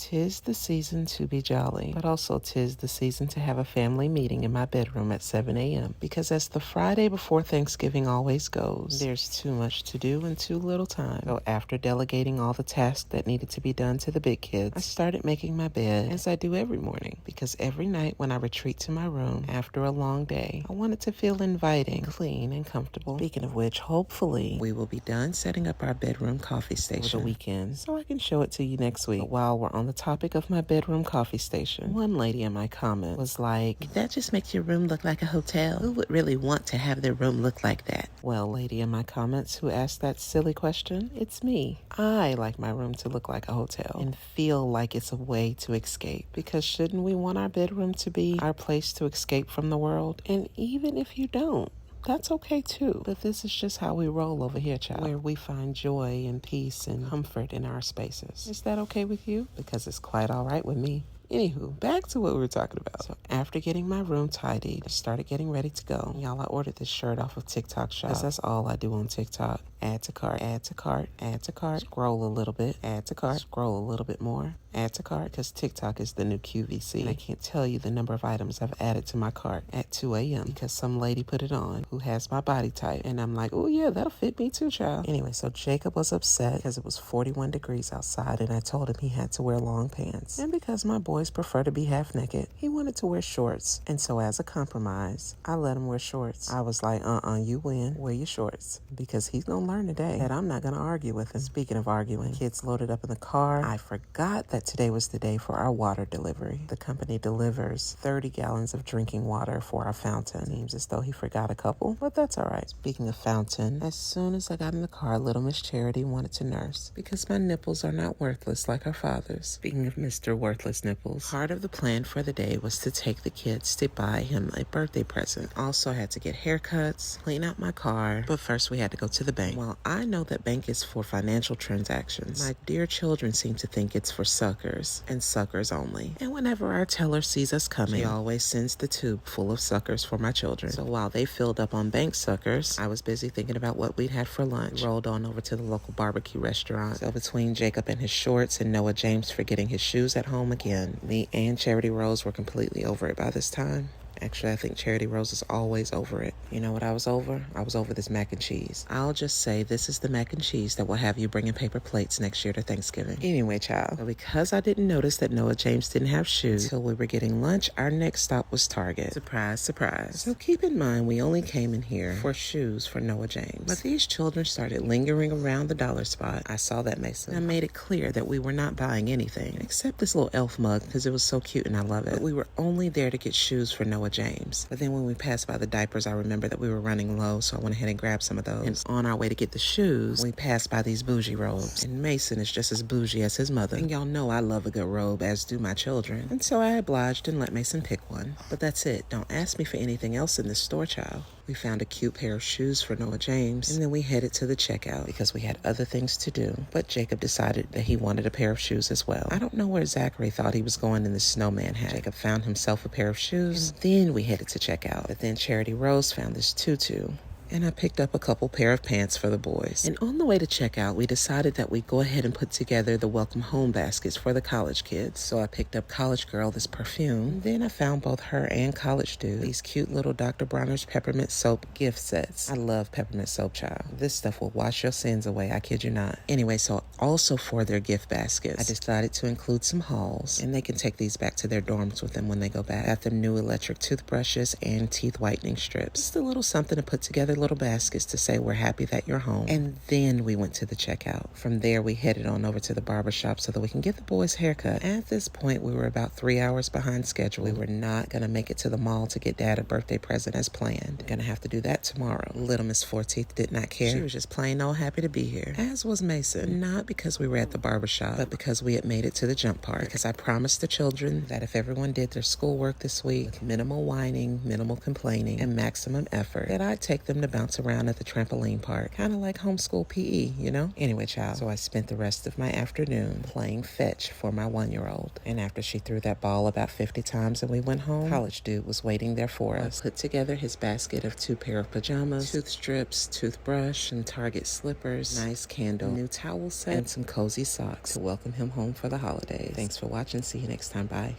'Tis the season to be jolly, but also 'tis the season to have a family meeting in my bedroom at 7 a.m. Because as the Friday before Thanksgiving always goes, there's too much to do and too little time. So after delegating all the tasks that needed to be done to the big kids, I started making my bed as I do every morning. Because every night when I retreat to my room after a long day, I want it to feel inviting, clean, and comfortable. Speaking of which, hopefully we will be done setting up our bedroom coffee station over the weekend so I can show it to you next week. But while we're on the topic of my bedroom coffee station, one lady in my comment was like, that just makes your room look like a hotel. Who would really want to have their room look like that? Well, lady in my comments who asked that silly question, it's me. I like my room to look like a hotel and feel like it's a way to escape. Because shouldn't we want our bedroom to be our place to escape from the world? And even if you don't, that's okay too. But this is just how we roll over here, child, where we find joy and peace and comfort in our spaces. Is that okay with you? Because it's quite all right with me. Anywho, back to what we were talking about. So after getting my room tidied, I started getting ready to go. Y'all, I ordered this shirt off of TikTok Shop, because that's all I do on TikTok. Add to cart, add to cart, add to cart, scroll a little bit, add to cart, scroll a little bit more, add to cart, because TikTok is the new QVC. And I can't tell you the number of items I've added to my cart at 2 a.m. because some lady put it on who has my body type. And I'm like, oh yeah, that'll fit me too, child. Anyway, so Jacob was upset because it was 41 degrees outside and I told him he had to wear long pants. And because my boys prefer to be half naked, he wanted to wear shorts. And so as a compromise, I let him wear shorts. I was like, you win, wear your shorts. Because he's gonna learn today that I'm not gonna argue with him. Speaking of arguing, kids loaded up in the car. I forgot that today was the day for our water delivery. The company delivers 30 gallons of drinking water for our fountain. Seems as though he forgot a couple, but that's all right. Speaking of fountain, as soon as I got in the car, little Miss Charity wanted to nurse because my nipples are not worthless like her father's. Speaking of Mr. Worthless Nipples, part of the plan for the day was to take the kids to buy him a birthday present. Also had to get haircuts, clean out my car, but first we had to go to the bank. While I know that bank is for financial transactions, my dear children seem to think it's for suckers and suckers only. And whenever our teller sees us coming, she always sends the tube full of suckers for my children. So while they filled up on bank suckers, I was busy thinking about what we'd had for lunch. We rolled on over to the local barbecue restaurant. So between Jacob and his shorts and Noah James forgetting his shoes at home again, me and Charity Rose were completely over it by this time. Actually, I think Charity Rose is always over it. You know what I was over? I was over this mac and cheese. I'll just say this is the mac and cheese that will have you bringing paper plates next year to Thanksgiving. Anyway, child, so because I didn't notice that Noah James didn't have shoes until we were getting lunch, our next stop was Target. Surprise, surprise. So keep in mind, we only came in here for shoes for Noah James. But these children started lingering around the dollar spot. I saw that, Mason. I made it clear that we were not buying anything except this little elf mug because it was so cute and I love it. But we were only there to get shoes for Noah James. But then when we passed by the diapers, I remember that we were running low, so I went ahead and grabbed some of those. And on our way to get the shoes, we passed by these bougie robes. And Mason is just as bougie as his mother. And y'all know I love a good robe, as do my children. And so I obliged and let Mason pick one. But that's it. Don't ask me for anything else in this store, child. We found a cute pair of shoes for Noah James, and then we headed to the checkout because we had other things to do. But Jacob decided that he wanted a pair of shoes as well. I don't know where Zachary thought he was going in the snowman hat. Jacob found himself a pair of shoes, and then we headed to checkout. But then Charity Rose found this tutu. And I picked up a couple pair of pants for the boys. And on the way to checkout, we decided that we'd go ahead and put together the welcome home baskets for the college kids. So I picked up College Girl this perfume. And then I found both her and College Dude these cute little Dr. Bronner's peppermint soap gift sets. I love peppermint soap, child. This stuff will wash your sins away, I kid you not. Anyway, so also for their gift baskets, I decided to include some hauls. And they can take these back to their dorms with them when they go back. I got them new electric toothbrushes and teeth whitening strips. Just a little something to put together little baskets to say we're happy that you're home. And then we went to the checkout. From there, we headed on over to the barbershop so that we can get the boys' haircut. At this point, we were about 3 hours behind schedule. We were not going to make it to the mall to get Dad a birthday present as planned. We're going to have to do that tomorrow. Little Miss Forteeth did not care. She was just plain old happy to be here. As was Mason. Not because we were at the barbershop, but because we had made it to the jump park. Because I promised the children that if everyone did their schoolwork this week with minimal whining, minimal complaining, and maximum effort, that I'd take them to bounce around at the trampoline park. Kind of like homeschool PE, you know? Anyway, child, so I spent the rest of my afternoon playing fetch for my 1-year-old. And after she threw that ball about 50 times and we went home, college dude was waiting there for us. Put together his basket of 2 pair of pajamas, tooth strips, toothbrush, and Target slippers, nice candle, new towel set, and some cozy socks to welcome him home for the holidays. Thanks for watching. See you next time. Bye.